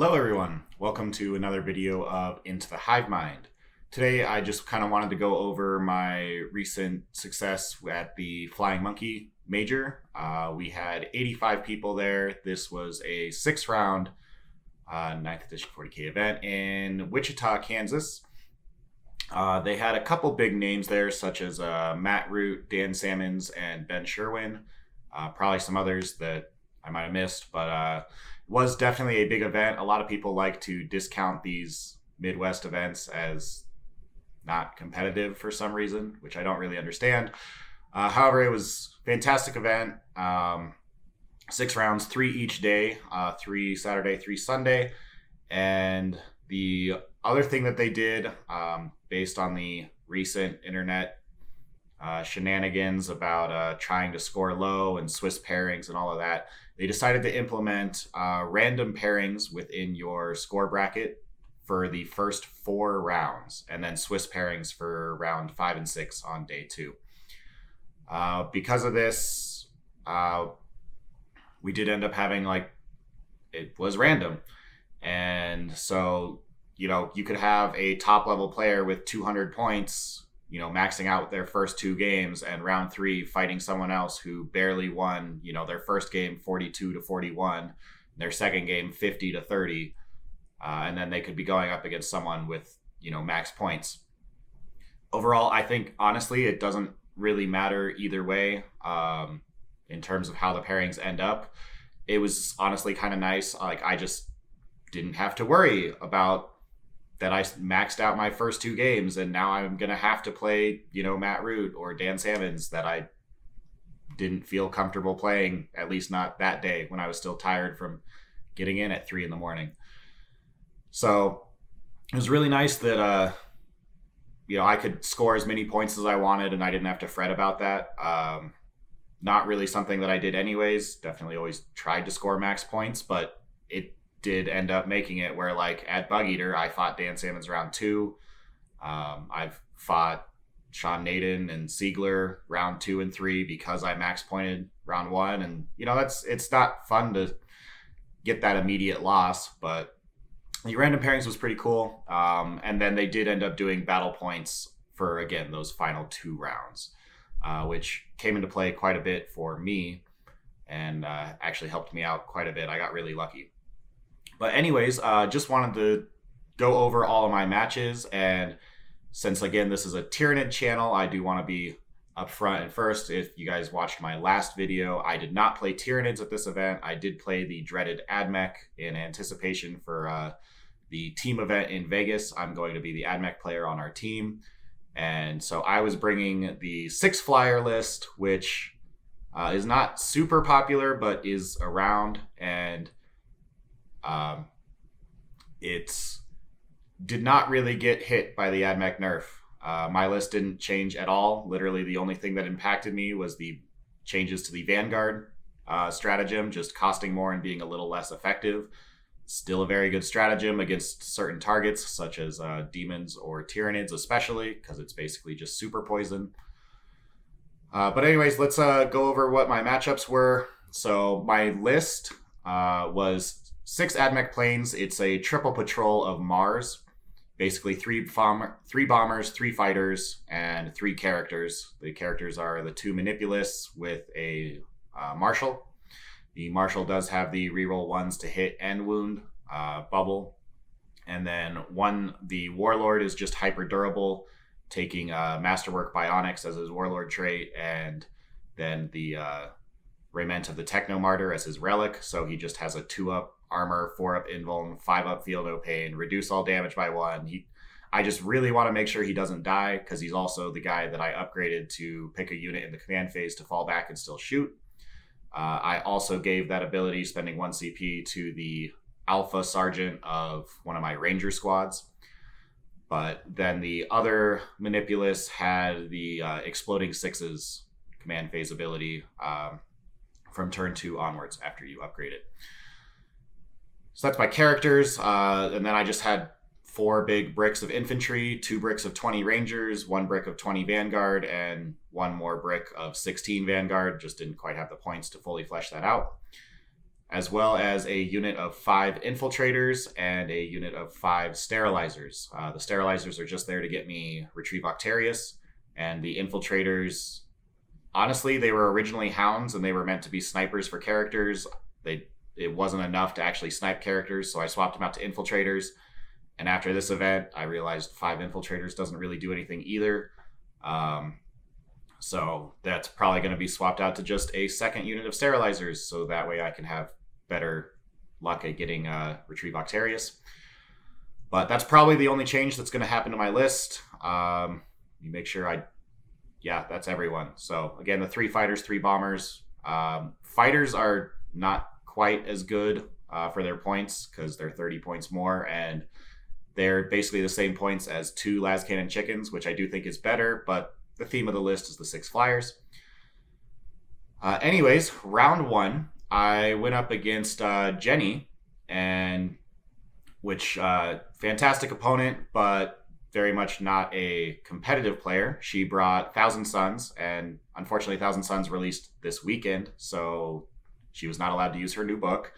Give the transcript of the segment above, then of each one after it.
Hello everyone, welcome to another video of Into the Hive Mind. Today I just kind of wanted to go over my recent success at the Flying Monkey Major. We had 85 people there. This was a 6-round 9th edition 40k event in Wichita, Kansas. They had a couple big names there such as Matt Root, Dan Sammons, and Ben Sherwin. Probably some others that I might have missed, but was definitely a big event. A lot of people like to discount these Midwest events as not competitive for some reason, which I don't really understand. However, it was a fantastic event. 6 rounds, 3 each day, 3 Saturday, 3 Sunday. And the other thing that they did, based on the recent internet shenanigans about trying to score low and Swiss pairings and all of that, they decided to implement random pairings within your score bracket for the first 4 rounds, and then Swiss pairings for round 5 and 6 on day 2. Because of this, we did end up having, it was random. And so, you could have a top level player with 200 points, maxing out their first 2 games, and round 3 fighting someone else who barely won, their first game 42-41, their second game 50-30. And then they could be going up against someone with, max points. Overall, I think, honestly, it doesn't really matter either way in terms of how the pairings end up. It was honestly kind of nice. I just didn't have to worry about that I maxed out my first 2 games, and now I'm going to have to play, Matt Root or Dan Sammons that I didn't feel comfortable playing, at least not that day when I was still tired from getting in at 3 a.m. So it was really nice that, I could score as many points as I wanted and I didn't have to fret about that. Not really something that I did anyways. Definitely always tried to score max points, but it did end up making it where, at Bug Eater, I fought Dan Sammons round 2. I've fought Sean Naden and Siegler round 2 and 3 because I max pointed round 1. And, it's not fun to get that immediate loss, but the random pairings was pretty cool. And then they did end up doing battle points for, again, those final 2 rounds, which came into play quite a bit for me and actually helped me out quite a bit. I got really lucky. But anyways, just wanted to go over all of my matches. And since, again, this is a Tyranid channel, I do want to be upfront and first. If you guys watched my last video, I did not play Tyranids at this event. I did play the dreaded Ad Mech in anticipation for the team event in Vegas. I'm going to be the Ad Mech player on our team. And so I was bringing the 6 flyer list, which is not super popular, but is around. And it did not really get hit by the Ad Mech nerf. My list didn't change at all. Literally, the only thing that impacted me was the changes to the Vanguard stratagem, just costing more and being a little less effective. Still a very good stratagem against certain targets, such as demons or Tyranids, especially, because it's basically just super poison. But anyways, let's go over what my matchups were. So my list was 6 Ad Mech Planes. It's a triple patrol of Mars. Basically 3 bombers, 3 fighters, and 3 characters. The characters are the 2 Manipulists with a Marshal. The Marshal does have the reroll 1s to hit and wound bubble. And then the Warlord is just hyper durable, taking Masterwork Bionics as his Warlord trait, and then the Rematch of the Techno Martyr as his relic. So he just has a 2-up armor, 4-up invuln, 5-up feel no pain, reduce all damage by 1. I just really want to make sure he doesn't die, because he's also the guy that I upgraded to pick a unit in the command phase to fall back and still shoot. I also gave that ability, spending 1 CP, to the Alpha Sergeant of one of my Ranger squads. But then the other Manipulists had the Exploding Sixes command phase ability from turn 2 onwards after you upgrade it. So that's my characters. And then I just had 4 big bricks of infantry, 2 bricks of 20 Rangers, 1 brick of 20 Vanguard, and 1 more brick of 16 Vanguard. Just didn't quite have the points to fully flesh that out. as well as a unit of 5 infiltrators and a unit of 5 sterilizers. The sterilizers are just there to get me Retrieve Octarius, and the infiltrators, honestly, they were originally hounds and they were meant to be snipers for characters. It wasn't enough to actually snipe characters, so I swapped them out to infiltrators. And after this event, I realized 5 infiltrators doesn't really do anything either. So that's probably going to be swapped out to just a second unit of sterilizers, so that way I can have better luck at getting Retrieve Octarius. But that's probably the only change that's going to happen to my list. You make sure that's everyone. So again, the 3 fighters, 3 bombers. Fighters are not quite as good for their points because they're 30 points more, and they're basically the same points as 2 las cannon chickens, which I do think is better, but the theme of the list is the 6 flyers. Anyways, round 1, I went up against Jenny, and which fantastic opponent, but very much not a competitive player. She brought Thousand Suns, and unfortunately Thousand Suns released this weekend, so she was not allowed to use her new book.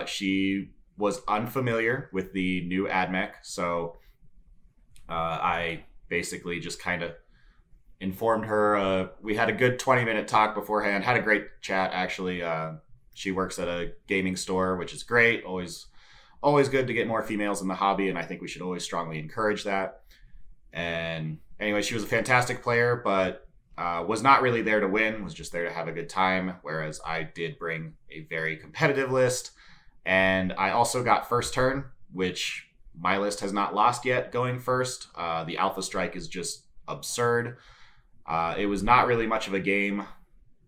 She was unfamiliar with the new Ad Mech, so I basically just kind of informed her. We had a good 20-minute talk beforehand, had a great chat, actually. She works at a gaming store, which is great. Always good to get more females in the hobby, and I think we should always strongly encourage that. And anyway, she was a fantastic player, but was not really there to win, was just there to have a good time, whereas I did bring a very competitive list. And I also got first turn, which my list has not lost yet going first. The Alpha Strike is just absurd. It was not really much of a game.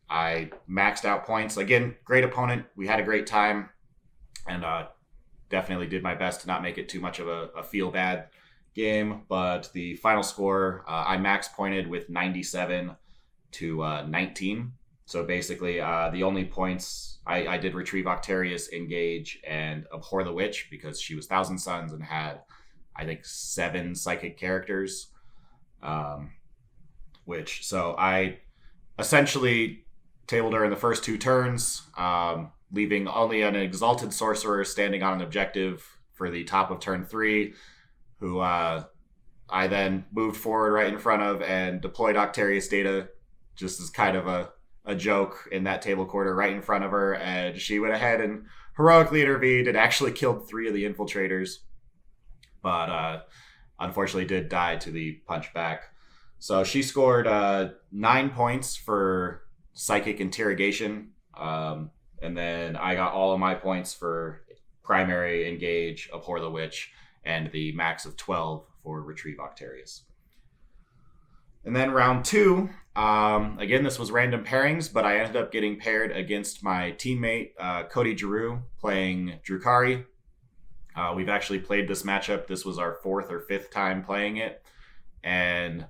I maxed out points. Again, great opponent. We had a great time, and definitely did my best to not make it too much of a feel-bad game. But the final score, I max pointed with 97 to 19. So basically, the only points I did Retrieve Octarius, Engage, and Abhor the Witch because she was Thousand Suns and had, I think, 7 psychic characters. So I essentially tabled her in the first 2 turns, leaving only an Exalted Sorcerer standing on an objective for the top of turn 3, who I then moved forward right in front of and deployed Octarius Data just as kind of a joke in that table quarter right in front of her, and she went ahead and heroically intervened and actually killed 3 of the infiltrators, but unfortunately did die to the punch back. So she scored 9 points for Psychic Interrogation, and then I got all of my points for Primary, Engage, Abhor the Witch, and the max of 12 for Retrieve Octarius. And then round 2, again, this was random pairings, but I ended up getting paired against my teammate, Cody Giroux, playing Drukhari. We've actually played this matchup. This was our 4th or 5th time playing it, and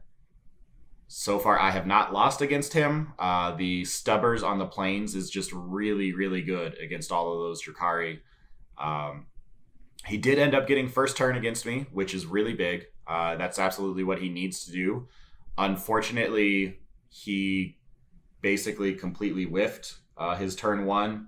so far, I have not lost against him. The Stubbers on the Plains is just really, really good against all of those Drukhari. He did end up getting first turn against me, which is really big. That's absolutely what he needs to do. Unfortunately, he basically completely whiffed his turn 1.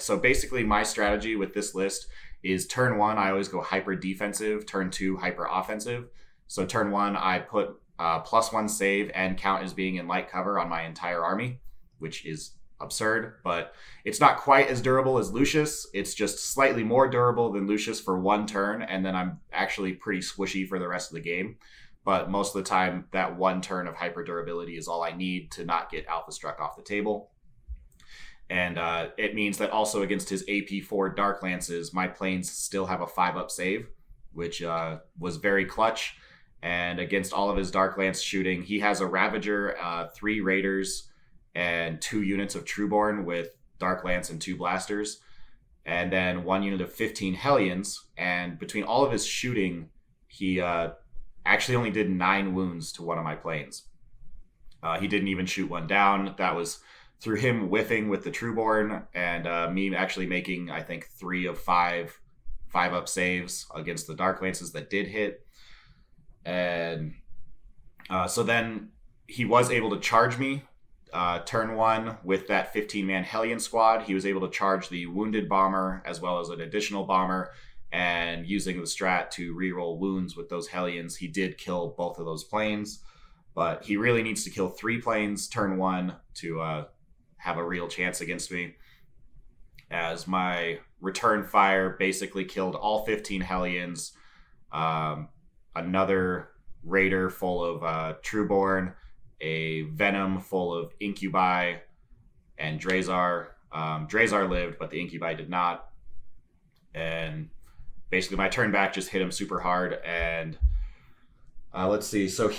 So basically, my strategy with this list is turn 1, I always go hyper defensive. Turn 2, hyper offensive. So turn 1, I put +1 save and count as being in light cover on my entire army, which is absurd, but it's not quite as durable as Lucius. It's just slightly more durable than Lucius for 1 turn, and then I'm actually pretty squishy for the rest of the game. But most of the time, that 1 turn of hyper durability is all I need to not get Alpha Struck off the table. And it means that also against his AP4 Dark Lances, my planes still have a 5-up save, which was very clutch. And against all of his Dark Lance shooting, he has a Ravager, 3 Raiders, and 2 units of Trueborn with Dark Lance and 2 Blasters, and then 1 unit of 15 Hellions. And between all of his shooting, he actually only did 9 wounds to one of my planes. He didn't even shoot one down. That was through him whiffing with the Trueborn and me actually making, I think, 3 of 5 5-up saves against the Dark Lances that did hit. And so then he was able to charge me turn 1 with that 15-man Hellion squad. He was able to charge the wounded bomber as well as an additional bomber, and using the strat to reroll wounds with those Hellions, he did kill both of those planes. But he really needs to kill 3 planes turn 1 to have a real chance against me, as my return fire basically killed all 15 Hellions, another Raider full of Trueborn, a Venom full of Incubi, and Drazar. Drazar lived, but the Incubi did not. And basically my turn back just hit him super hard. And let's see. So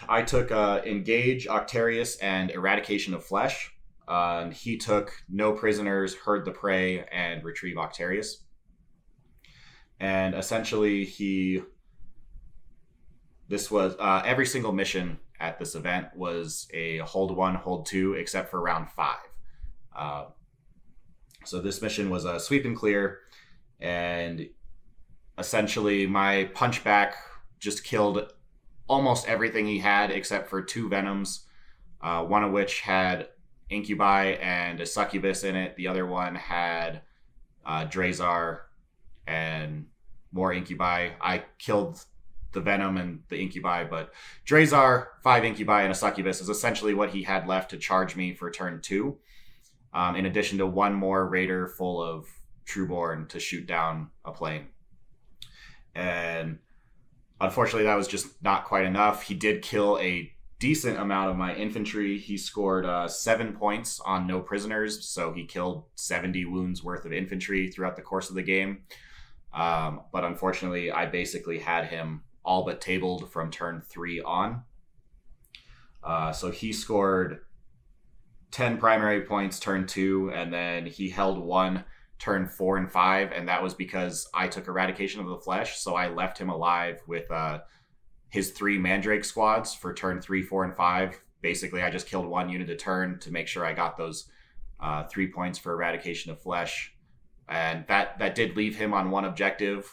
I took Engage, Octarius, and Eradication of Flesh. And he took No Prisoners, Herd the Prey, and Retrieve Octarius. And essentially this was every single mission at this event was a hold 1, hold 2, except for round 5. So this mission was a sweep and clear, and essentially my punchback just killed almost everything he had except for 2 Venoms, one of which had Incubi and a Succubus in it. The other one had Drazar and more Incubi. I killed the Venom and the Incubi, but Drazar, 5 Incubi, and a Succubus is essentially what he had left to charge me for turn 2, in addition to 1 more Raider full of Trueborn to shoot down a plane. And unfortunately, that was just not quite enough. He did kill a decent amount of my infantry. He scored 7 points on No Prisoners, so he killed 70 wounds worth of infantry throughout the course of the game. But unfortunately, I basically had him all but tabled from turn 3 on. So he scored 10 primary points turn 2, and then he held 1 turn 4 and 5, and that was because I took Eradication of the Flesh, so I left him alive with his 3 Mandrake squads for turn 3, 4, and 5. Basically, I just killed 1 unit a turn to make sure I got those 3 points for Eradication of Flesh. And that did leave him on 1 objective.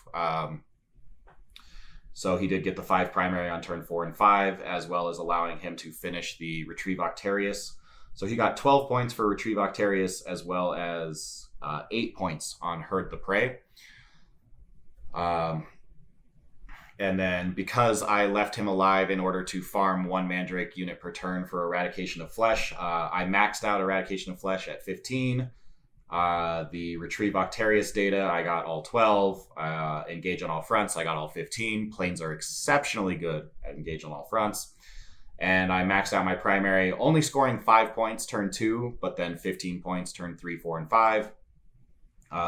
So he did get the 5 primary on turn 4 and 5, as well as allowing him to finish the Retrieve Octarius. So he got 12 points for Retrieve Octarius, as well as 8 points on Herd the Prey. And then because I left him alive in order to farm 1 Mandrake unit per turn for Eradication of Flesh, I maxed out Eradication of Flesh at 15. The Retrieve Octarius data, I got all 12. Engage on all fronts, I got all 15. Planes are exceptionally good at Engage on all fronts. And I maxed out my primary, only scoring 5 points turn 2, but then 15 points turn 3, 4, and 5.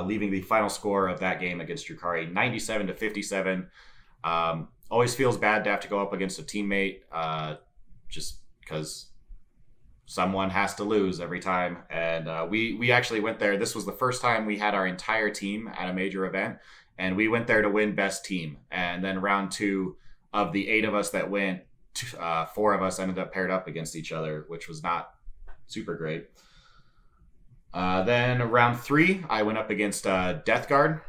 Leaving the final score of that game against Drukhari 97-57. Always feels bad to have to go up against a teammate, just because someone has to lose every time. And we actually went there. This was the first time we had our entire team at a major event, and we went there to win best team. And then round 2, of the 8 of us that went, 4 of us ended up paired up against each other, which was not super great. Then round 3, I went up against Death Guard.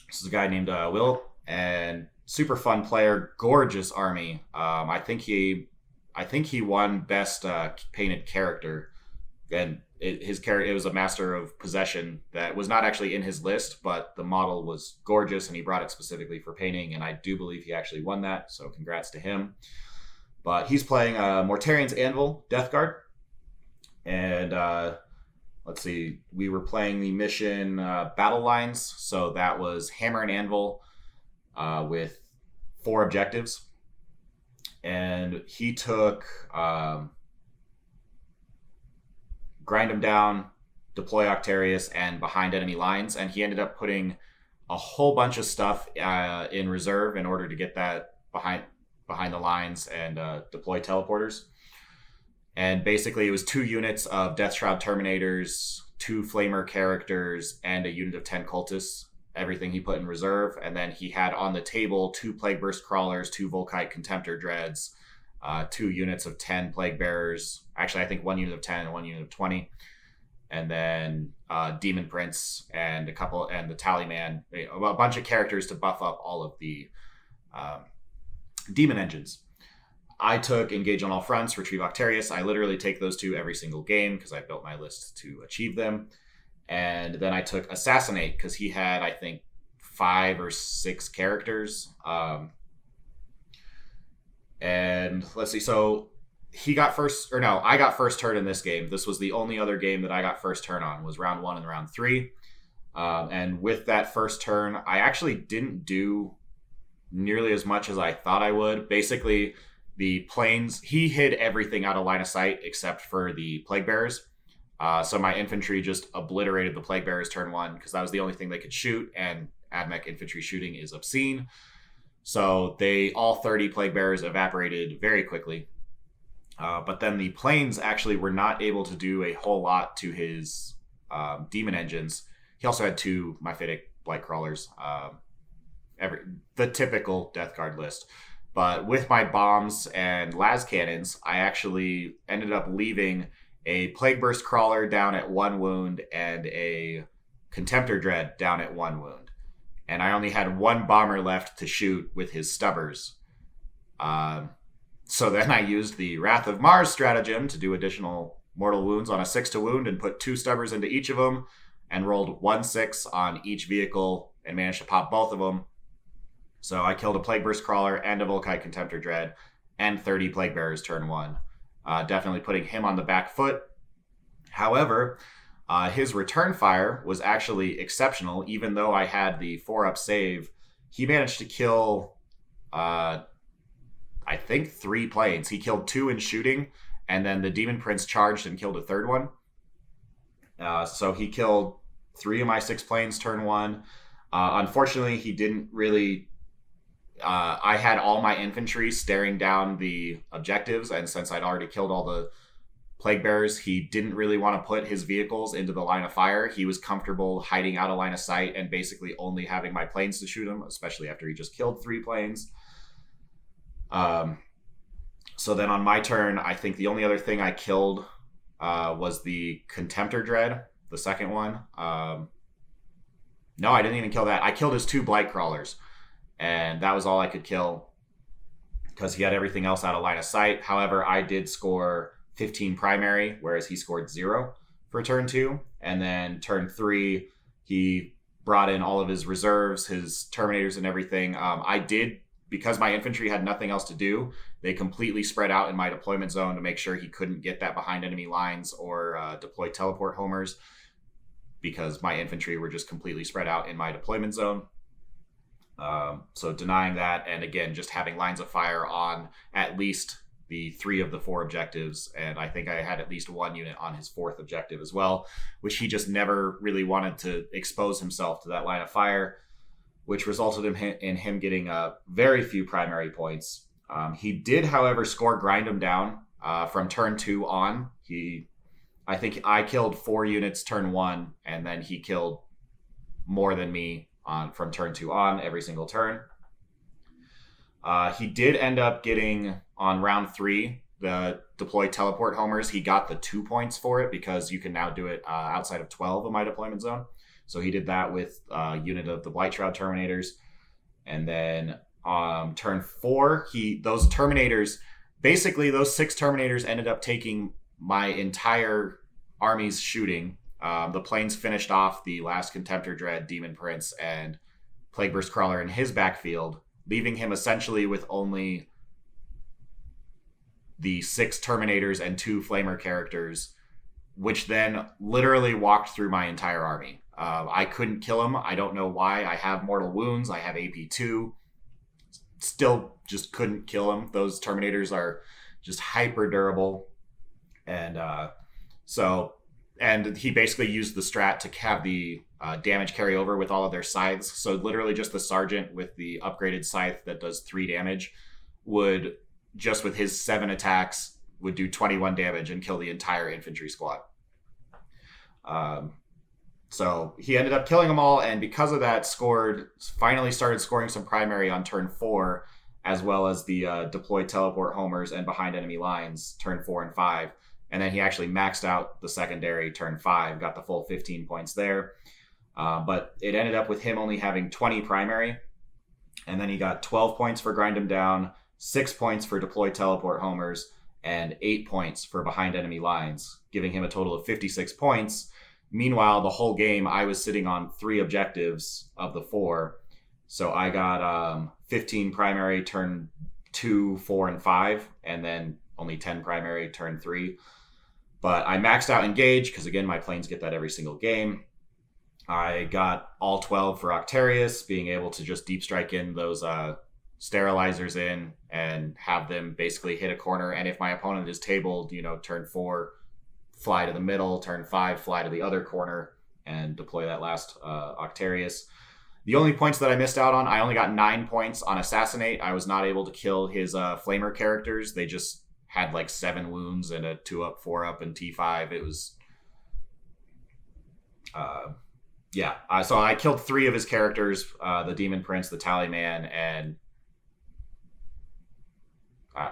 This is a guy named Will, and super fun player, gorgeous army. I think he won best painted character, and it was a Master of Possession that was not actually in his list, but the model was gorgeous, and he brought it specifically for painting, and I do believe he actually won that. So congrats to him. But he's playing Mortarian's Anvil, Death Guard, and let's see, we were playing the mission Battle Lines, so that was Hammer and Anvil with 4 objectives. And he took Grind Him Down, Deploy Octarius, and Behind Enemy Lines, and he ended up putting a whole bunch of stuff in reserve in order to get that behind the lines and deploy teleporters. And basically it was 2 units of Death Shroud Terminators, 2 Flamer characters, and a unit of 10 cultists. Everything he put in reserve. And then he had on the table 2 Plague Burst Crawlers, 2 Volkite Contemptor Dreads, 2 units of 10 Plague Bearers. Actually, I think 1 unit of 10 and 1 unit of 20. And then Demon Prince and the Tallyman, a bunch of characters to buff up all of the demon engines. I took Engage on All Fronts, Retrieve Octarius. I literally take those two every single game because I built my list to achieve them. And then I took Assassinate because he had, I think, 5 or 6 characters. And let's see. So he got first, or no, I got first turn in this game. This was the only other game that I got first turn on, was round 1 and round 3. And with that first turn, I actually didn't do nearly as much as I thought I would. Basically, the planes, he hid everything out of line of sight except for the Plague Bearers. So my infantry just obliterated the Plague Bearers turn 1 because that was the only thing they could shoot, and Ad Mech infantry shooting is obscene. So all 30 Plague Bearers evaporated very quickly. But then the planes actually were not able to do a whole lot to his demon engines. He also had 2 Myphitic Blight Crawlers, the typical Death Guard list. But with my bombs and las cannons, I actually ended up leaving a Plague Burst Crawler down at 1 wound and a Contemptor Dread down at 1 wound. And I only had 1 bomber left to shoot with his stubbers. So then I used the Wrath of Mars stratagem to do additional mortal wounds on a 6 to wound and put 2 stubbers into each of them and rolled 1/6 on each vehicle and managed to pop both of them. So I killed a Plague Burst Crawler and a Volkite Contemptor Dread and 30 Plague Bearers turn 1. Definitely putting him on the back foot. However, his return fire was actually exceptional. Even though I had the 4-up save, he managed to kill, I think, 3 planes. He killed 2 in shooting, and then the Demon Prince charged and killed a 3rd one. So he killed 3 of my 6 planes turn 1. Unfortunately, he didn't really... I had all my infantry staring down the objectives, and since I'd already killed all the Plague Bearers, he didn't really want to put his vehicles into the line of fire. He was comfortable hiding out of line of sight and basically only having my planes to shoot him, especially after he just killed 3 planes. So then on my turn, I think the only other thing I killed was the Contemptor Dread, the second one. No, I didn't even kill that. I killed his 2 Blight Crawlers, and that was all I could kill because he had everything else out of line of sight. However, I did score 15 primary, whereas he scored 0 for turn 2. And then turn 3, he brought in all of his reserves, his Terminators and everything. I did, because my infantry had nothing else to do, they completely spread out in my deployment zone to make sure he couldn't get that behind enemy lines or deploy teleport homers, because my infantry were just completely spread out in my deployment zone. So denying that, and again, just having lines of fire on at least the 3 of the 4 objectives, and I think I had at least 1 unit on his 4th objective as well, which he just never really wanted to expose himself to that line of fire, which resulted in him getting very few primary points. He did, however, score Grind him down from turn 2 on. I think I killed 4 units turn 1, and then he killed more than me from turn 2 on every single turn. He did end up getting, on round 3, the deploy teleport homers. He got the 2 points for it because you can now do it outside of 12 of my deployment zone. So he did that with a unit of the Blight Shroud Terminators. And then turn 4, those Terminators, basically those 6 Terminators ended up taking my entire army's shooting. The planes finished off the last Contemptor Dread, Demon Prince, and Plague Burst Crawler in his backfield, leaving him essentially with only the 6 Terminators and 2 Flamer characters, which then literally walked through my entire army. I couldn't kill him. I don't know why. I have mortal wounds. I have AP2. Still just couldn't kill him. Those Terminators are just hyper durable. And and he basically used the strat to have the damage carry over with all of their scythes. So literally just the Sergeant with the upgraded scythe that does 3 damage would, just with his 7 attacks, would do 21 damage and kill the entire infantry squad. So he ended up killing them all, and because of that, finally started scoring some primary on turn 4, as well as the deploy teleport homers and behind enemy lines turn 4 and 5. And then he actually maxed out the secondary turn 5, got the full 15 points there. But it ended up with him only having 20 primary, and then he got 12 points for Grind Him Down, 6 points for deploy teleport homers, and 8 points for behind enemy lines, giving him a total of 56 points. Meanwhile, the whole game, I was sitting on 3 objectives of the 4. So I got 15 primary turn 2, 4, and 5, and then only 10 primary turn 3. But I maxed out engage, because again, my planes get that every single game. I got all 12 for Octarius, being able to just deep strike in those sterilizers in and have them basically hit a corner. And if my opponent is tabled, turn 4, fly to the middle, turn 5, fly to the other corner, and deploy that last Octarius. The only points that I missed out on, I only got 9 points on Assassinate. I was not able to kill his Flamer characters. They just had like 7 wounds and a 2-up, 4-up, and T5. It was... so I killed 3 of his characters, the Demon Prince, the Tallyman, and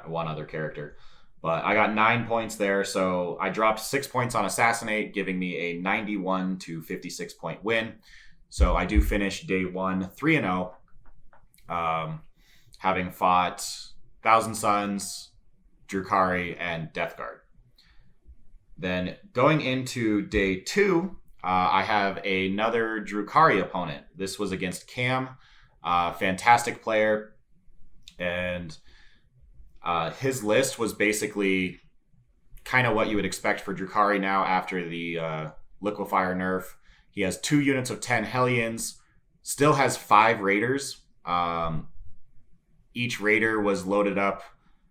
one other character. But I got 9 points there, so I dropped 6 points on Assassinate, giving me a 91 to 56 point win. So I do finish day 1 3-0, having fought Thousand Suns, Drukhari, and Death Guard. Then going into day 2, I have another Drukhari opponent. This was against Cam, fantastic player, and his list was basically kind of what you would expect for Drukhari now after the Liquefier nerf. He has 2 units of 10 Hellions, still has 5 Raiders. Each Raider was loaded up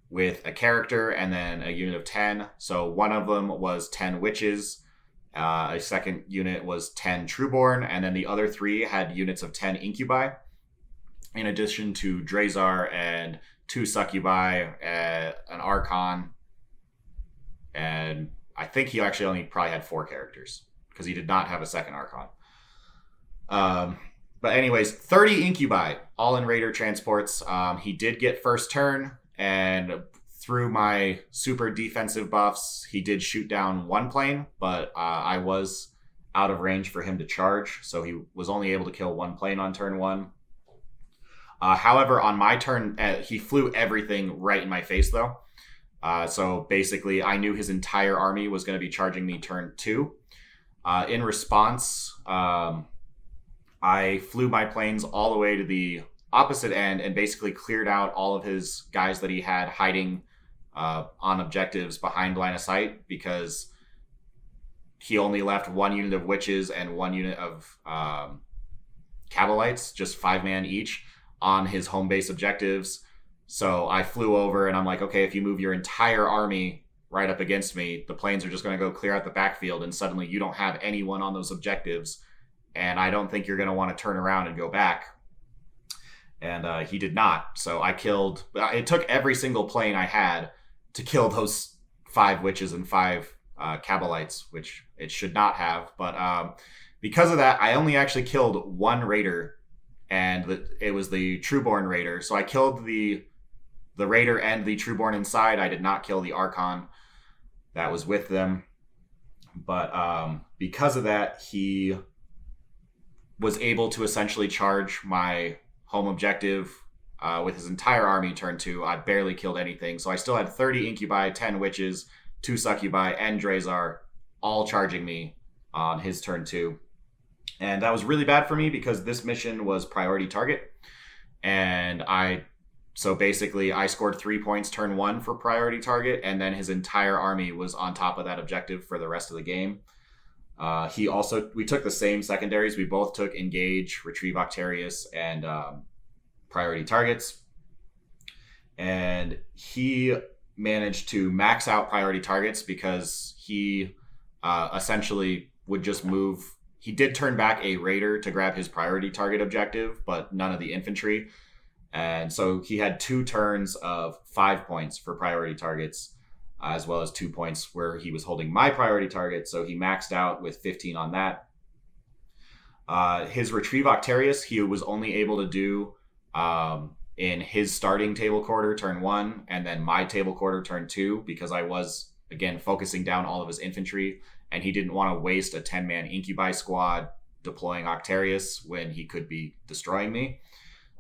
with a character and then a unit of 10. So one of them was 10 Witches. A second unit was 10 Trueborn, and then the other 3 had units of 10 Incubi, in addition to Drazar and 2 Succubi, an Archon, and I think he actually only probably had 4 characters, because he did not have a second Archon. But anyways, 30 Incubi, all in Raider transports. He did get first turn, and through my super defensive buffs, he did shoot down 1 plane, but I was out of range for him to charge, so he was only able to kill 1 plane on turn 1. However, on my turn, he flew everything right in my face, though. So basically, I knew his entire army was going to be charging me turn 2. In response, I flew my planes all the way to the opposite end and basically cleared out all of his guys that he had hiding on objectives behind line of sight, because he only left 1 unit of Witches and 1 unit of Cabalites, just 5-man each, on his home base objectives. So I flew over and I'm like, okay, if you move your entire army right up against me, the planes are just going to go clear out the backfield, and suddenly you don't have anyone on those objectives, and I don't think you're going to want to turn around and go back. And he did not. So I killed... It took every single plane I had to kill those 5 Witches and 5 Cabalites, which it should not have. But because of that, I only actually killed 1 Raider, and it was the Trueborn Raider. So I killed the Raider and the Trueborn inside. I did not kill the Archon that was with them. But because of that, he was able to essentially charge my home objective with his entire army turn 2. I barely killed anything. So I still had 30 Incubi, 10 Witches, 2 Succubi, and Drazar all charging me on his turn 2. And that was really bad for me because this mission was priority target. And so basically I scored 3 points turn 1 for priority target, and then his entire army was on top of that objective for the rest of the game. We took the same secondaries. We both took Engage, Retrieve Octarius, and priority targets. And he managed to max out priority targets because he essentially would just move. He did turn back a Raider to grab his priority target objective, but none of the infantry. And so he had 2 turns of 5 points for priority targets, as well as 2 points where he was holding my priority target. So he maxed out with 15 on that. His Retrieve Octarius, he was only able to do in his starting table quarter turn 1, and then my table quarter turn 2, because I was, again, focusing down all of his infantry, and he didn't want to waste a 10-man Incubi squad deploying Octarius when he could be destroying me.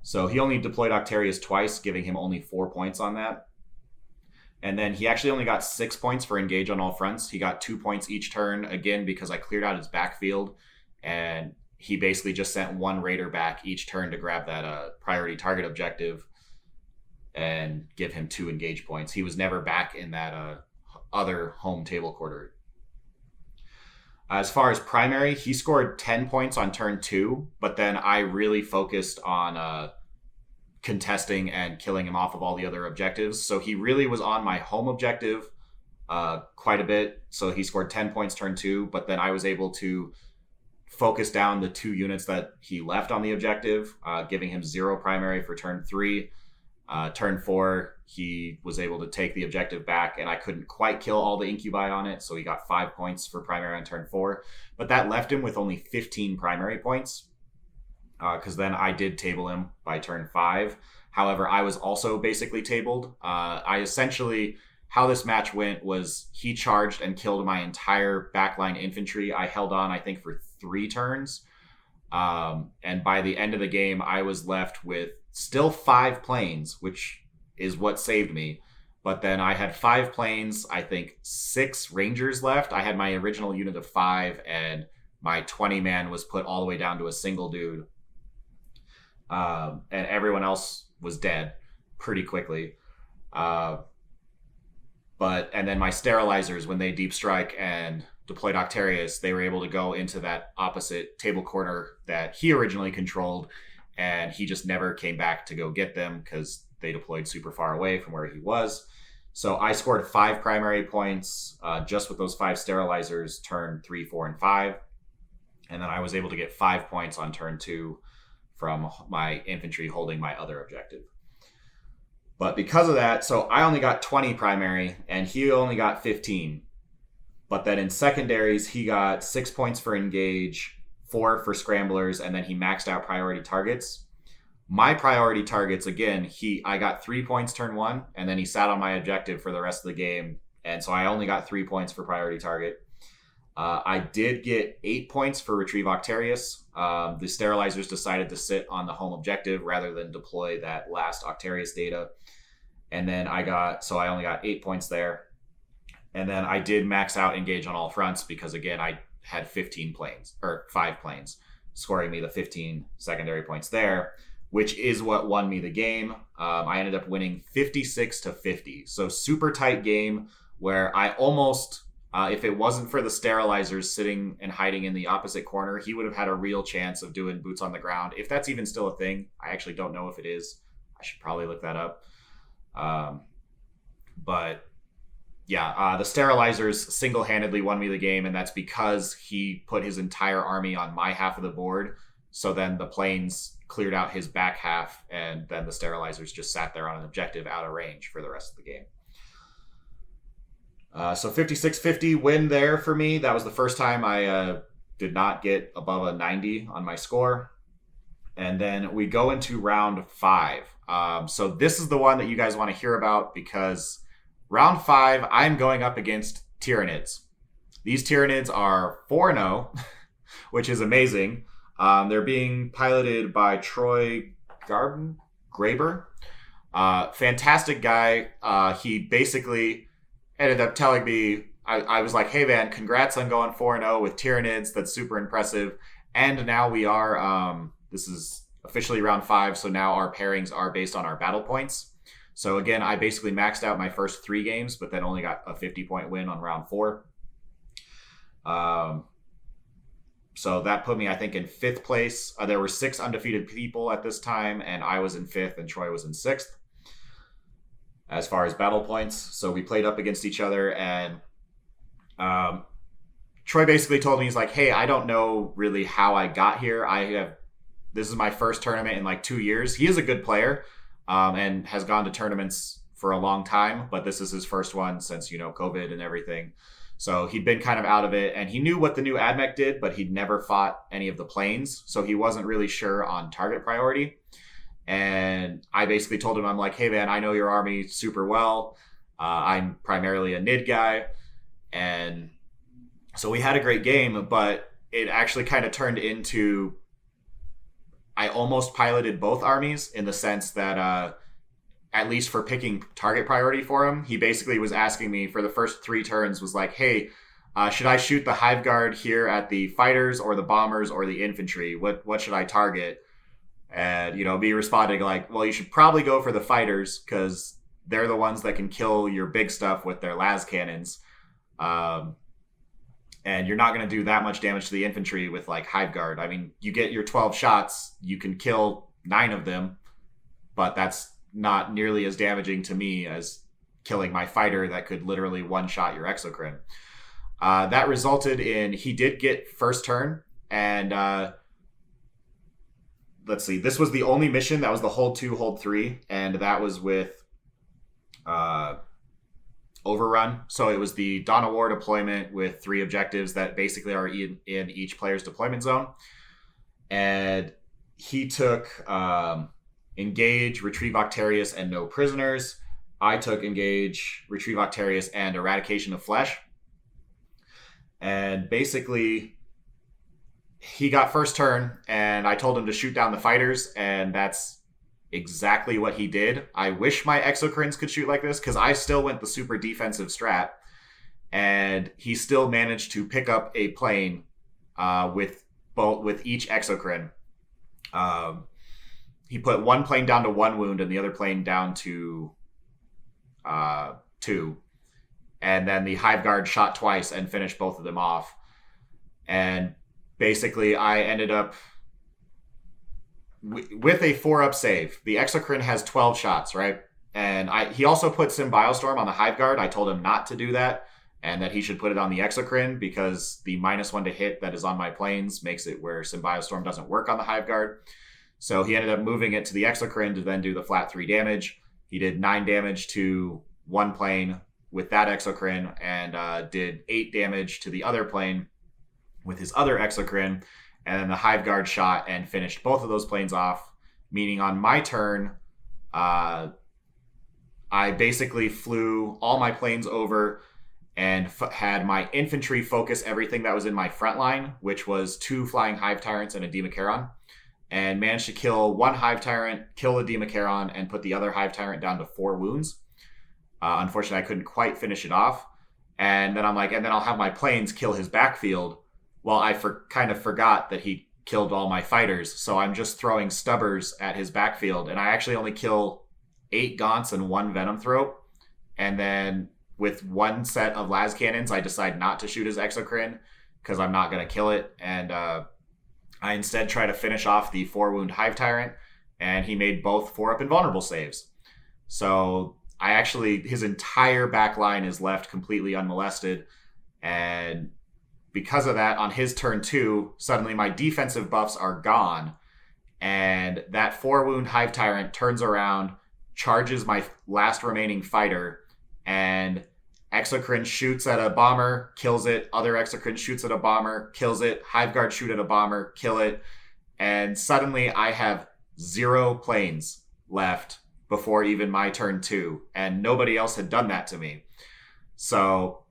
So he only deployed Octarius twice, giving him only 4 points on that. And then he actually only got 6 points for engage on all fronts. He got 2 points each turn, again, because I cleared out his backfield. And he basically just sent one raider back each turn to grab that priority target objective and give him 2 engage points. He was never back in that other home table quarter. As far as primary, he scored 10 points on turn 2, but then I really focused on contesting and killing him off of all the other objectives. So he really was on my home objective quite a bit. So he scored 10 points turn 2, but then I was able to focus down the 2 units that he left on the objective, giving him 0 primary for turn 3. Turn 4, he was able to take the objective back, and I couldn't quite kill all the incubi on it, so he got 5 points for primary on turn 4. But that left him with only 15 primary points, because then I did table him by turn 5. However, I was also basically tabled. I essentially, how this match went was he charged and killed my entire backline infantry. I held on, I think, for 3 turns. And by the end of the game, I was left with still 5 planes, which is what saved me. But then I had 5 planes, I think 6 rangers left. I had my original unit of 5, and my 20 man was put all the way down to a single dude. And everyone else was dead pretty quickly. And then my sterilizers, when they deep strike and deployed Octarius, they were able to go into that opposite table corner that he originally controlled, and he just never came back to go get them because they deployed super far away from where he was. So I scored 5 primary points just with those 5 sterilizers turn 3, 4, and 5. And then I was able to get 5 points on turn 2 from my infantry holding my other objective. But because of that, so I only got 20 primary and he only got 15. But then in secondaries, he got 6 points for engage, 4 for scramblers, and then he maxed out priority targets. My priority targets, again, I got 3 points turn 1, and then he sat on my objective for the rest of the game. And so I only got 3 points for priority target. I did get 8 points for retrieve Octarius. The sterilizers decided to sit on the home objective rather than deploy that last Octarius data. And then I only got 8 points there. And then I did max out engage on all fronts because, again, I had 5 planes, scoring me the 15 secondary points there, which is what won me the game. I ended up winning 56-50. So super tight game where I almost, if it wasn't for the sterilizers sitting and hiding in the opposite corner, he would have had a real chance of doing boots on the ground. If that's even still a thing, I actually don't know if it is. I should probably look that up. But yeah, the sterilizers single-handedly won me the game, and that's because he put his entire army on my half of the board. So then the planes cleared out his back half, and then the sterilizers just sat there on an objective out of range for the rest of the game. So 56-50 win there for me. That was the first time I did not get above a 90 on my score. And then we go into round 5. So this is the one that you guys want to hear about because round 5, I'm going up against Tyranids. These Tyranids are 4-0, which is amazing. They're being piloted by Troy Graber. Fantastic guy. He basically ended up telling me, I was like, hey man, congrats on going 4-0 with Tyranids. That's super impressive. And now we are, this is officially round 5, so now our pairings are based on our battle points. So again, I basically maxed out my first 3 games, but then only got a 50-point win on round 4. So that put me, I think, in 5th place. There were 6 undefeated people at this time, and I was in 5th, and Troy was in 6th as far as battle points. So we played up against each other, and Troy basically told me, he's like, hey, I don't know really how I got here. This is my first tournament in like 2 years. He is a good player. And has gone to tournaments for a long time, but this is his first one since, COVID and everything. So he'd been kind of out of it, and he knew what the new Ad Mech did, but he'd never fought any of the planes, so he wasn't really sure on target priority. And I basically told him, I'm like, hey man, I know your army super well. I'm primarily a NID guy. And so we had a great game, but it actually kind of turned into I almost piloted both armies in the sense that at least for picking target priority for him, he basically was asking me for the first 3 turns was like, hey, should I shoot the Hive Guard here at the fighters or the bombers or the infantry? What should I target? And, me responding like, well, you should probably go for the fighters because they're the ones that can kill your big stuff with their las cannons. And you're not going to do that much damage to the infantry with like Hive Guard. I mean, you get your 12 shots, you can kill 9 of them, but that's not nearly as damaging to me as killing my fighter that could literally one-shot your exocrine. That resulted in he did get first turn, and let's see, this was the only mission that was the hold 2, hold 3, and that was with Overrun. So it was the Dawn of War deployment with 3 objectives that basically are in each player's deployment zone. And he took Engage, Retrieve Octarius, and No Prisoners. I took Engage, Retrieve Octarius, and Eradication of Flesh. And basically, he got first turn, and I told him to shoot down the fighters, and that's exactly what he did. I wish my exocrines could shoot like this, because I still went the super defensive strat, and he still managed to pick up a plane with each exocrine. He put one plane down to 1 wound and the other plane down to 2. And then the Hive Guard shot twice and finished both of them off. And basically, I ended up with a 4-up save. The exocrine has 12 shots, right? And he also put Symbiostorm on the Hive Guard. I told him not to do that and that he should put it on the exocrine because the -1 to hit that is on my planes makes it where Symbiostorm doesn't work on the Hive Guard. So he ended up moving it to the exocrine to then do the flat 3 damage. He did 9 damage to 1 plane with that exocrine and did 8 damage to the other plane with his other exocrine. And then the Hive Guard shot and finished both of those planes off, meaning on my turn, I basically flew all my planes over and had my infantry focus everything that was in my front line, which was 2 flying Hive Tyrants and a Democharon, and managed to kill 1 Hive Tyrant, kill a Democharon, and put the other Hive Tyrant down to 4 wounds. Unfortunately, I couldn't quite finish it off. And then I'm like, and then I'll have my planes kill his backfield. Well, I kind of forgot that he killed all my fighters, so I'm just throwing stubbers at his backfield, and I actually only kill 8 Gaunts and 1 Venom Throat. And then with 1 set of las cannons, I decide not to shoot his exocrine because I'm not going to kill it. And I instead try to finish off the 4-wound Hive Tyrant, and he made both 4-up invulnerable saves. So his entire back line is left completely unmolested, and because of that, on his turn 2, suddenly my defensive buffs are gone, and that 4-wound Hive Tyrant turns around, charges my last remaining fighter, and exocrine shoots at a bomber, kills it. Other exocrine shoots at a bomber, kills it. Hive Guard shoot at a bomber, kill it. And suddenly I have 0 planes left before even my turn 2. And nobody else had done that to me. So,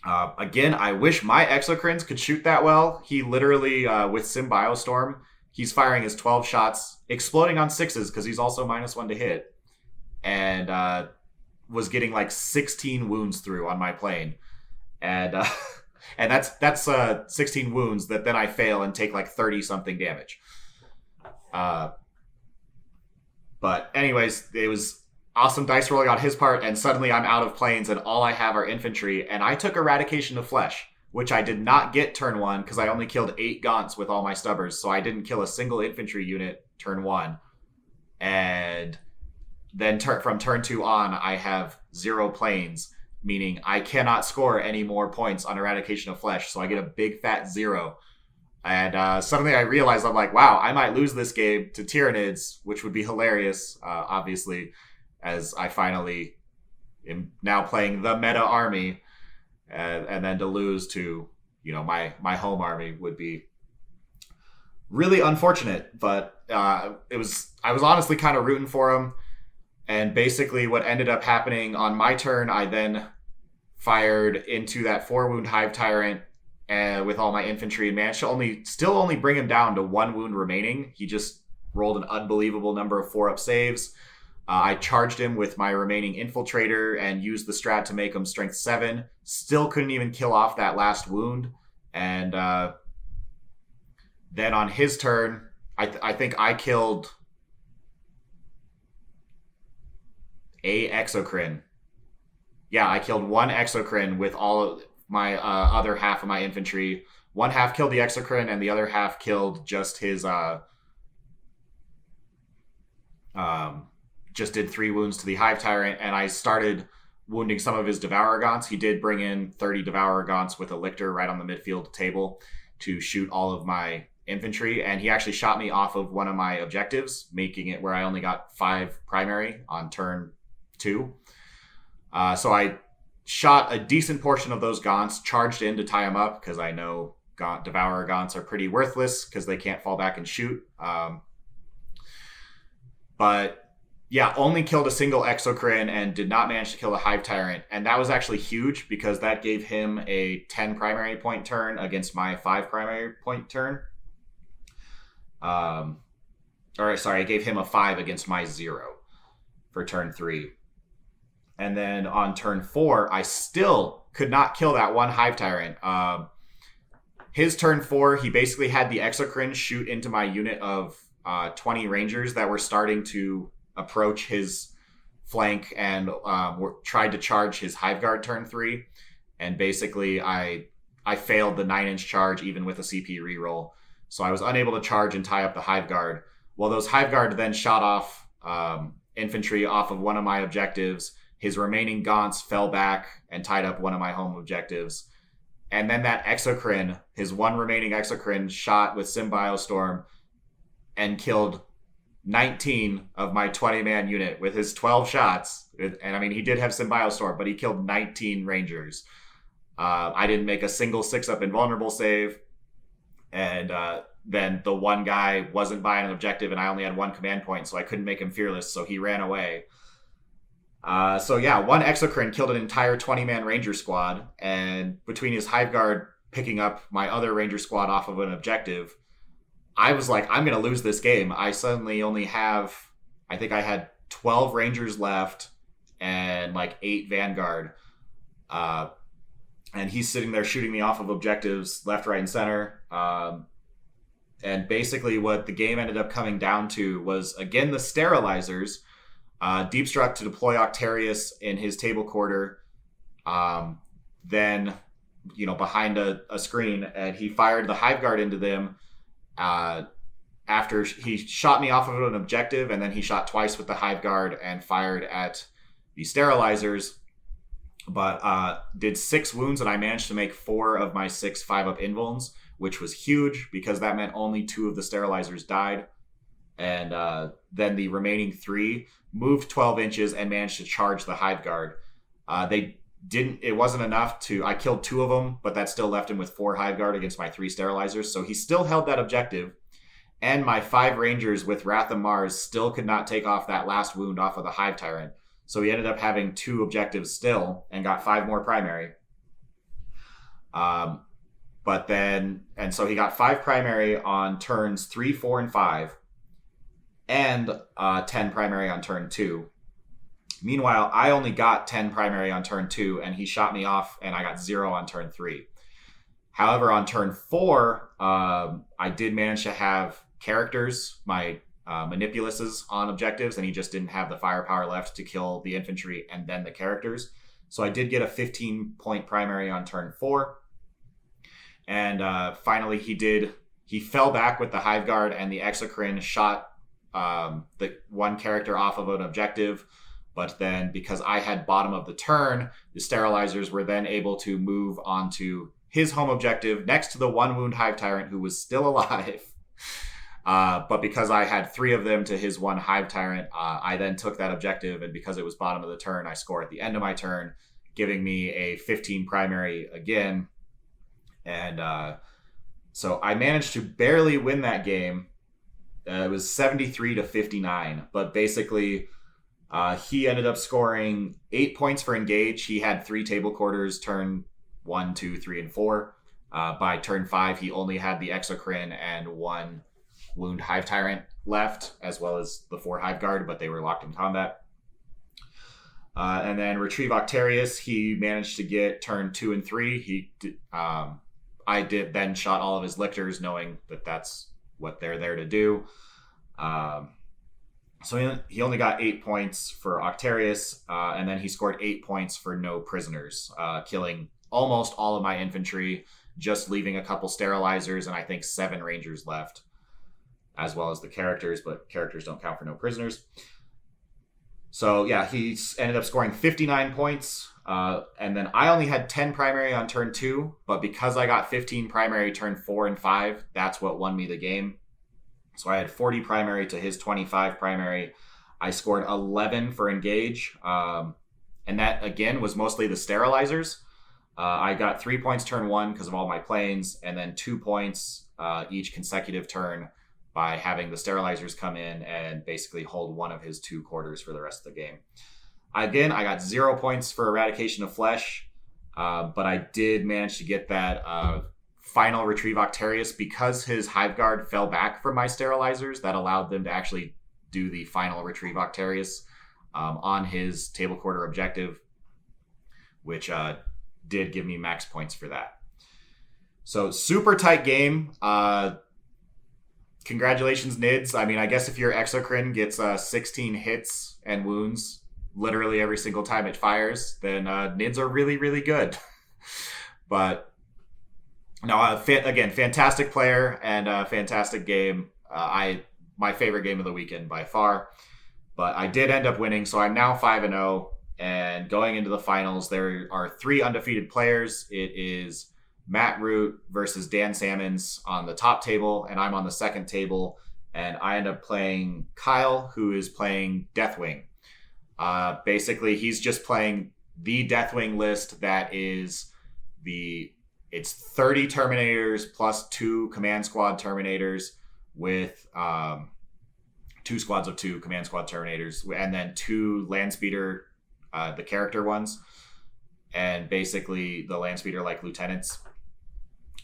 again, I wish my exocrines could shoot that well. He literally, with Symbiostorm, he's firing his 12 shots, exploding on 6s because he's also -1 to hit. And, was getting like 16 wounds through on my plane, and that's 16 wounds that then I fail and take like 30 something damage. But anyways, it was awesome dice rolling on his part, and suddenly I'm out of planes and all I have are infantry, and I took Eradication of Flesh, which I did not get turn 1 because I only killed 8 Gaunts with all my stubbers, so I didn't kill a single infantry unit turn 1. And then from turn 2 on, I have 0 planes, meaning I cannot score any more points on Eradication of Flesh, so I get a big fat 0. And suddenly I realized, I'm like, wow, I might lose this game to Tyranids, which would be hilarious, obviously, as I finally am now playing the meta army, and then to lose to, my home army would be really unfortunate. But I was honestly kind of rooting for him. And basically what ended up happening on my turn, I then fired into that 4-wound Hive Tyrant with all my infantry and managed to still only bring him down to 1 wound remaining. He just rolled an unbelievable number of 4-up saves. I charged him with my remaining infiltrator and used the strat to make him strength 7. Still couldn't even kill off that last wound. And then on his turn, I think I killed a exocrine. Yeah, I killed one exocrine with all of my other half of my infantry. One half killed the exocrine, and the other half killed just his just did 3 wounds to the Hive Tyrant, and I started wounding some of his Devouragons. He did bring in 30 Devouragons with a Lictor right on the midfield table to shoot all of my infantry, and he actually shot me off of one of my objectives, making it where I only got 5 primary on turn 2. So I shot a decent portion of those Gaunts, charged in to tie them up, because I know Devouragons are pretty worthless because they can't fall back and shoot. But yeah, only killed a single exocrine and did not manage to kill the Hive Tyrant. And that was actually huge because that gave him a 10 primary point turn against my 5 primary point turn. It gave him a 5 against my 0 for turn 3. And then on turn 4, I still could not kill that one Hive Tyrant. His turn 4, he basically had the exocrine shoot into my unit of 20 Rangers that were starting to approach his flank and tried to charge his Hive Guard turn 3. And basically, I failed the 9-inch charge even with a CP reroll. So I was unable to charge and tie up the Hive Guard. Well, those Hive Guard then shot off infantry off of one of my objectives. His remaining Gaunts fell back and tied up one of my home objectives. And then that exocrine, his one remaining exocrine, shot with Symbiostorm and killed 19 of my 20-man unit with his 12 shots. And I mean, he did have Symbiostorm, but he killed 19 Rangers. I didn't make a single 6-up invulnerable save. And then the one guy wasn't buying an objective, and I only had 1 command point, so I couldn't make him fearless, so he ran away. So yeah, one exocrine killed an entire 20-man Ranger squad, and between his Hive Guard picking up my other Ranger squad off of an objective, I was like, I'm going to lose this game. I suddenly only have, I think I had 12 Rangers left and like 8 Vanguard. And he's sitting there shooting me off of objectives left, right, and center. And basically what the game ended up coming down to was, again, the sterilizers. Deep Struck to deploy Octarius in his table quarter. Then, behind a screen, and he fired the Hive Guard into them. After he shot me off of an objective, and then he shot twice with the Hive Guard and fired at the sterilizers, but did 6 wounds, and I managed to make 4 of my 6 5-up invulns, which was huge because that meant only 2 of the sterilizers died. And then the remaining 3 moved 12 inches and managed to charge the Hive Guard. It wasn't enough I killed 2 of them, but that still left him with 4 Hive Guard against my 3 sterilizers. So he still held that objective. And my 5 Rangers with Wrath of Mars still could not take off that last wound off of the Hive Tyrant. So he ended up having 2 objectives still and got 5 more primary. So he got 5 primary on turns 3, 4, and 5. And 10 primary on turn 2. Meanwhile, I only got 10 primary on turn 2, and he shot me off, and I got 0 on turn 3. However, on turn 4, I did manage to have characters, my Manipuluses, on objectives, and he just didn't have the firepower left to kill the infantry and then the characters. So I did get a 15-point primary on turn 4. And finally, he fell back with the Hive Guard, and the Exocrine shot the one character off of an objective, but then because I had bottom of the turn, the sterilizers were then able to move onto his home objective next to the 1 wound Hive Tyrant who was still alive. But because I had 3 of them to his 1 Hive Tyrant, I then took that objective, and because it was bottom of the turn, I score at the end of my turn, giving me a 15 primary again. And so I managed to barely win that game. It was 73-59, but basically he ended up scoring 8 points for engage. He had 3 table quarters, turn 1, 2, 3, and 4. By turn 5, he only had the Exocrine and 1 wound Hive Tyrant left, as well as the 4 Hive Guard, but they were locked in combat. And then Retrieve Octarius, he managed to get turn 2 and 3. I did then shot all of his lictors, knowing that that's what they're there to do. So he only got 8 points for Octarius, and then he scored 8 points for no prisoners, killing almost all of my infantry, just leaving a couple sterilizers and I think 7 rangers left, as well as the characters, but characters don't count for no prisoners. So yeah, he ended up scoring 59 points, and then I only had 10 primary on turn 2, but because I got 15 primary turn 4 and 5, that's what won me the game. So I had 40 primary to his 25 primary. I scored 11 for engage, and that again was mostly the sterilizers. I got 3 points turn 1 because of all my planes, and then 2 points each consecutive turn by having the sterilizers come in and basically hold one of his 2 quarters for the rest of the game. Again, I got 0 points for Eradication of Flesh, but I did manage to get that final Retrieve Octarius because his Hive Guard fell back from my sterilizers. That allowed them to actually do the final Retrieve Octarius on his table quarter objective, which did give me max points for that. So super tight game. Congratulations, Nids. I mean, I guess if your Exocrine gets 16 hits and wounds literally every single time it fires, then Nids are really, really good. But no, again, fantastic player and fantastic game. My favorite game of the weekend by far. But I did end up winning, so I'm now 5-0. And going into the finals, there are 3 undefeated players. It is Matt Root versus Dan Salmons on the top table, and I'm on the second table. And I end up playing Kyle, who is playing Deathwing. Basically, he's just playing the Deathwing list that is it's 30 Terminators plus 2 Command Squad Terminators with 2 squads of 2 Command Squad Terminators, and then 2 Landspeeder, the character ones, and basically the Landspeeder like lieutenants.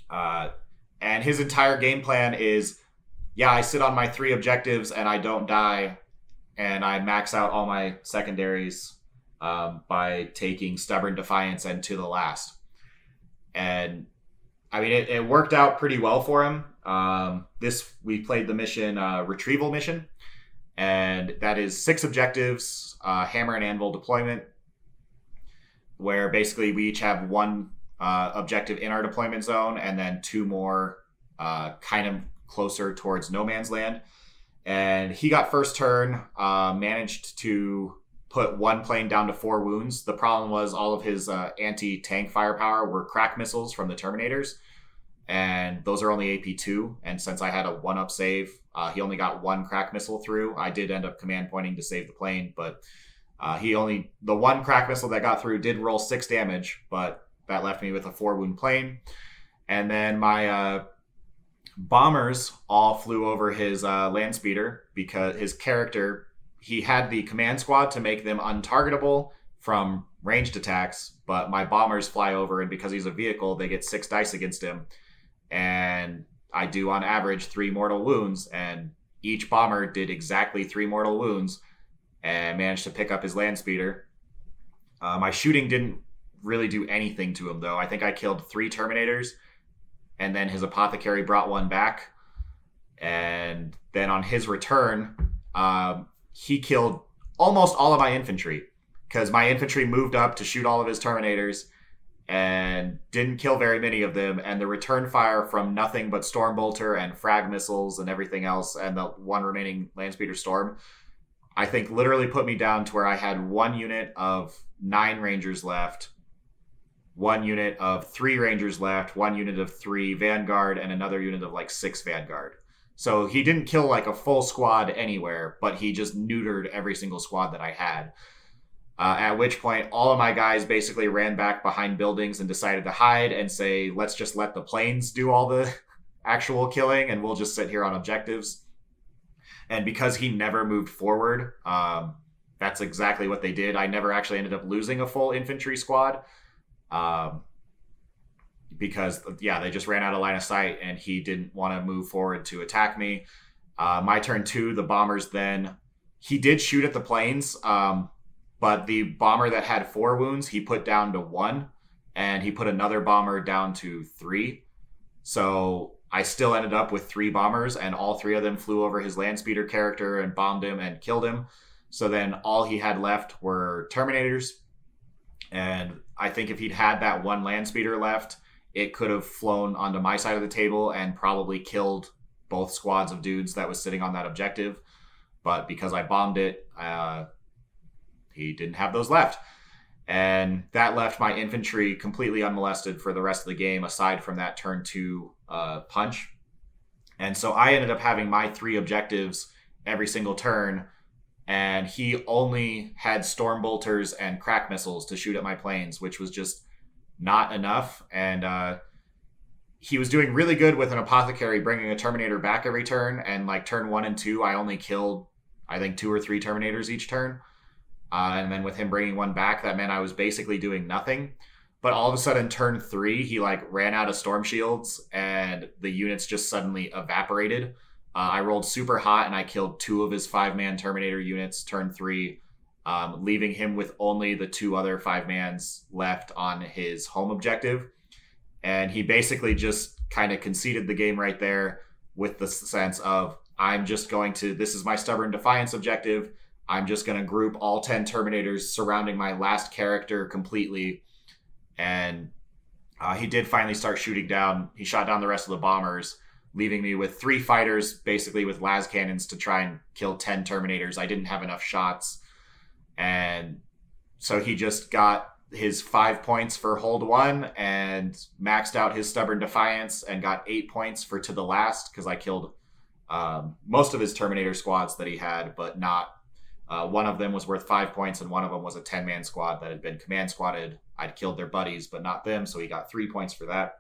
And his entire game plan is, I sit on my 3 objectives and I don't die, and I max out all my secondaries by taking Stubborn Defiance and To the Last. And I mean, it worked out pretty well for him. We played the mission, Retrieval Mission, and that is 6 objectives, Hammer and Anvil deployment, where basically we each have 1 objective in our deployment zone and then 2 more kind of closer towards no man's land. And he got first turn, managed to put 1 plane down to 4 wounds. The problem was all of his anti-tank firepower were crack missiles from the Terminators, and those are only AP2. And since I had a 1-up save, he only got 1 crack missile through. I did end up command pointing to save the plane, but the 1 crack missile that got through did roll 6 damage, but that left me with a 4 wound plane. And then my bombers all flew over his Landspeeder because his character, he had the command squad to make them untargetable from ranged attacks, but my bombers fly over, and because he's a vehicle, they get 6 dice against him. And I do on average 3 mortal wounds, and each bomber did exactly 3 mortal wounds and managed to pick up his Landspeeder. My shooting didn't really do anything to him, though. I think I killed 3 Terminators, and then his Apothecary brought 1 back. And then on his return, he killed almost all of my infantry, because my infantry moved up to shoot all of his Terminators and didn't kill very many of them. And the return fire from nothing but Stormbolter and frag missiles and everything else, and the 1 remaining Landspeeder Storm, I think literally put me down to where I had 1 unit of 9 Rangers left, 1 unit of 3 Rangers left, 1 unit of 3 Vanguard, and another unit of like 6 Vanguard. So he didn't kill like a full squad anywhere, but he just neutered every single squad that I had. At which point, all of my guys basically ran back behind buildings and decided to hide and say, let's just let the planes do all the actual killing and we'll just sit here on objectives. And because he never moved forward, that's exactly what they did. I never actually ended up losing a full infantry squad. Because they just ran out of line of sight and he didn't want to move forward to attack me. My turn 2, the bombers then, he did shoot at the planes, but the bomber that had 4 wounds, he put down to 1, and he put another bomber down to 3. So I still ended up with 3 bombers, and all 3 of them flew over his land speeder character and bombed him and killed him. So then all he had left were Terminators. And I think if he'd had that 1 land speeder left, it could have flown onto my side of the table and probably killed both squads of dudes that was sitting on that objective. But because I bombed it, he didn't have those left. And that left my infantry completely unmolested for the rest of the game, aside from that turn 2 punch. And so I ended up having my 3 objectives every single turn, and he only had storm bolters and crack missiles to shoot at my planes, which was just not enough. And he was doing really good with an apothecary bringing a Terminator back every turn, and like turn 1 and 2, I only killed, I think, 2 or 3 Terminators each turn. And then with him bringing 1 back, that meant I was basically doing nothing. But all of a sudden, turn 3, he like ran out of storm shields, and the units just suddenly evaporated. I rolled super hot, and I killed 2 of his 5-man Terminator units turn 3, leaving him with only the 2 other 5-mans left on his home objective. And he basically just kind of conceded the game right there with the sense of, I'm just going to, this is my stubborn defiance objective. I'm just going to group all 10 Terminators surrounding my last character completely. And he did finally start shooting down. He shot down the rest of the bombers, leaving me with 3 fighters, basically with las cannons to try and kill 10 Terminators. I didn't have enough shots. And so he just got his 5 points for hold 1 and maxed out his stubborn defiance and got 8 points for to the last, because I killed most of his Terminator squads that he had, but not one of them was worth 5 points, and one of them was a 10-man squad that had been command squatted. I'd killed their buddies, but not them, so he got 3 points for that.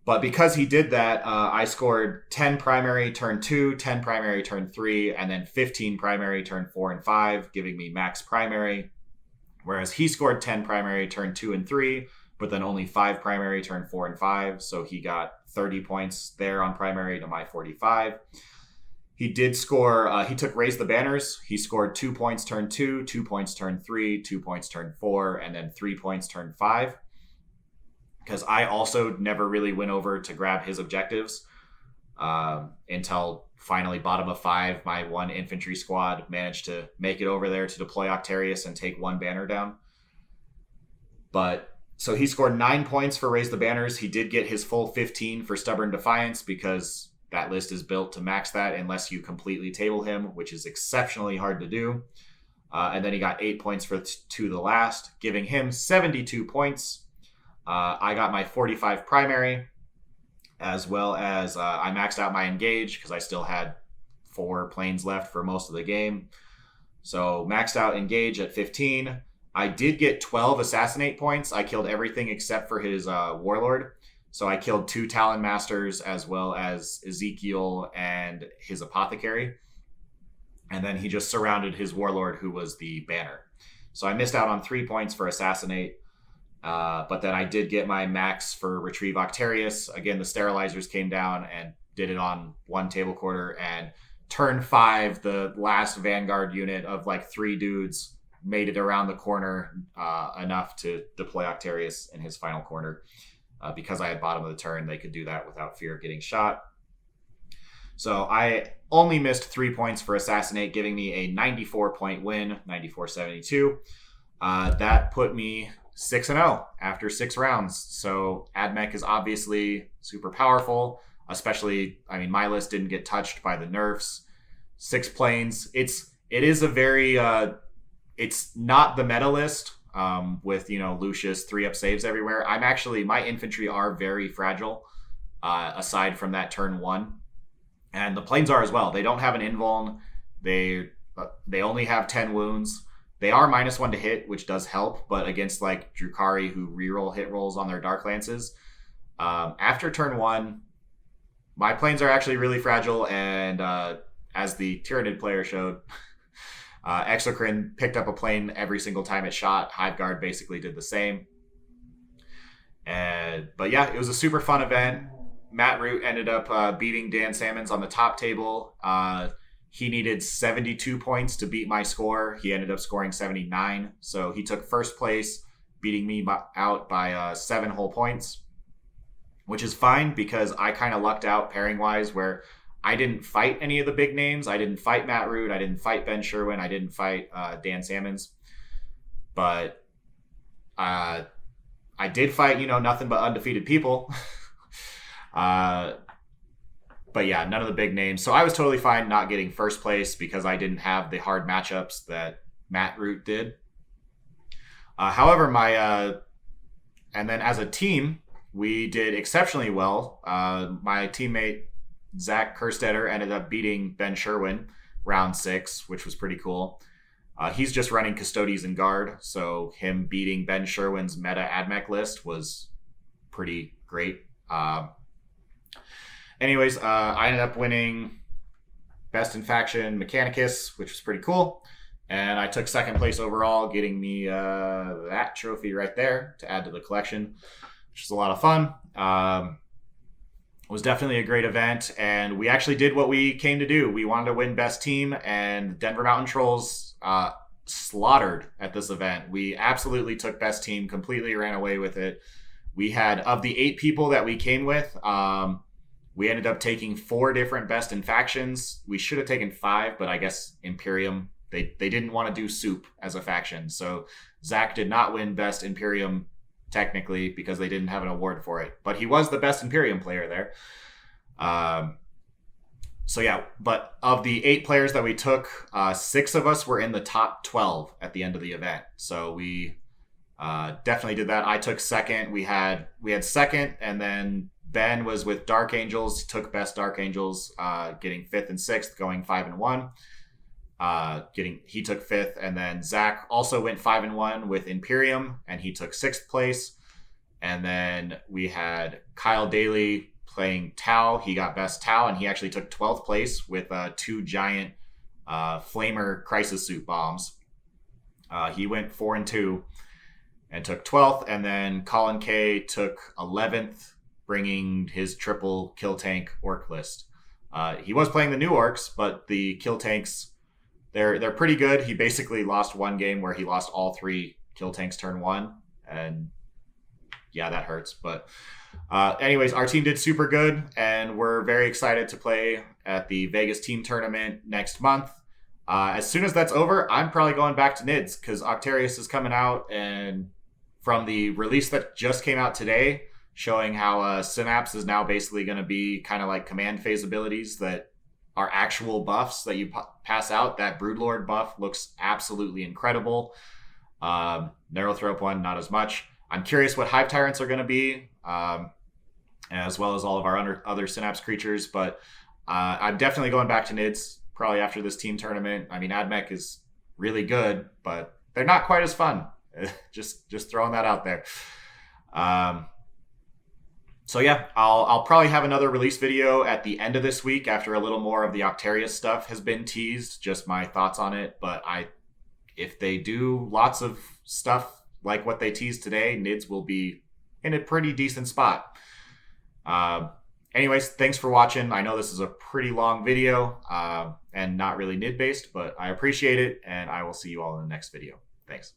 But because he did that, I scored 10 primary turn 2, 10 primary turn 3, and then 15 primary turn 4 and 5, giving me max primary. Whereas he scored 10 primary turn 2 and 3, but then only 5 primary turn 4 and 5, so he got 30 points there on primary to my 45. He did score, he took Raise the Banners. He scored 2 points turn 2, 2 points turn 3, 2 points turn 4, and then 3 points turn 5. Because I also never really went over to grab his objectives until finally bottom of 5, my 1 infantry squad managed to make it over there to deploy Octarius and take 1 banner down. But so he scored 9 points for Raise the Banners. He did get his full 15 for Stubborn Defiance, because that list is built to max that unless you completely table him, which is exceptionally hard to do. And then he got 8 points for to the last, giving him 72 points. I got my 45 primary, as well as I maxed out my engage because I still had 4 planes left for most of the game. So maxed out engage at 15. I did get 12 assassinate points. I killed everything except for his warlord. So I killed 2 Talon Masters as well as Ezekiel and his Apothecary. And then he just surrounded his Warlord, who was the banner. So I missed out on 3 points for Assassinate. But then I did get my max for Retrieve Octarius. Again, the Sterilizers came down and did it on 1 table quarter. And turn 5, the last Vanguard unit of like 3 dudes made it around the corner enough to deploy Octarius in his final corner. Because I had bottom of the turn, they could do that without fear of getting shot. So I only missed 3 points for Assassinate, giving me a 94-point win, 94-72. That put me 6-0 after 6 rounds. So Ad Mech is obviously super powerful, especially, I mean, my list didn't get touched by the nerfs. 6 planes. It is a very, it's not the meta list. With, Lucius 3-up saves everywhere. My infantry are very fragile, aside from that turn 1. And the planes are as well. They don't have an invuln. They only have 10 wounds. They are -1 to hit, which does help, but against like Drukhari, who reroll hit rolls on their Dark Lances, after turn 1, my planes are actually really fragile, and as the Tyranid player showed, Exocrine picked up a plane every single time it shot. Hiveguard basically did the same. But yeah, it was a super fun event. Matt Root ended up beating Dan Salmons on the top table. He needed 72 points to beat my score. He ended up scoring 79. So he took first place, beating me out by 7 whole points, which is fine because I kind of lucked out pairing wise where I didn't fight any of the big names. I didn't fight Matt Root. I didn't fight Ben Sherwin. I didn't fight Dan Salmons. But I did fight, nothing but undefeated people. But yeah, none of the big names. So I was totally fine not getting first place because I didn't have the hard matchups that Matt Root did. However, and then as a team, we did exceptionally well. My teammate, Zach Kerstetter, ended up beating Ben Sherwin round 6, which was pretty cool. He's just running Custodes and Guard, so him beating Ben Sherwin's meta Ad Mech list was pretty great. Anyways, I ended up winning Best in Faction Mechanicus, which was pretty cool. And I took second place overall, getting me that trophy right there to add to the collection, which is a lot of fun. It was definitely a great event, and we actually did what we came to do. We wanted to win Best Team, and Denver Mountain Trolls slaughtered at this event. We absolutely took Best Team, completely ran away with it. We had, of the 8 people that we came with, we ended up taking 4 different Best in Factions. We should have taken 5, but I guess Imperium, they didn't want to do soup as a faction. So Zach did not win Best Imperium technically because they didn't have an award for it. But he was the best Imperium player there. So yeah, but of the 8 players that we took, 6 of us were in the top 12 at the end of the event. So we definitely did that. I took second. We had second, and then Ben was with Dark Angels, took Best Dark Angels, getting 5th and 6th, going 5 and 1. He took 5th, and then Zach also went 5 and 1 with Imperium, and he took 6th place. And then we had Kyle Daly playing Tau. He got Best Tau, and he actually took 12th place with 2 giant Flamer Crisis Suit bombs. He went 4 and 2 and took 12th, and then Colin K took 11th, bringing his triple kill tank orc list. He was playing the new orcs, but the kill tanks, they're pretty good. He basically lost one game where he lost all 3 kill tanks turn 1, and yeah, that hurts. But anyways, our team did super good, and we're very excited to play at the Vegas team tournament next month. As soon as that's over, I'm probably going back to NIDS because Octarius is coming out, and from the release that just came out today, showing how Synapse is now basically going to be kind of like command phase abilities that are actual buffs that you pass out. That Broodlord buff looks absolutely incredible. Neurothrope one, not as much. I'm curious what Hive Tyrants are going to be, as well as all of our other Synapse creatures, but I'm definitely going back to NIDS probably after this team tournament. I mean, Ad Mech is really good, but they're not quite as fun. just throwing that out there. So yeah, I'll probably have another release video at the end of this week after a little more of the Octarius stuff has been teased, just my thoughts on it. But if they do lots of stuff like what they teased today, NIDS will be in a pretty decent spot. Anyways, thanks for watching. I know this is a pretty long video and not really NID based, but I appreciate it, and I will see you all in the next video. Thanks.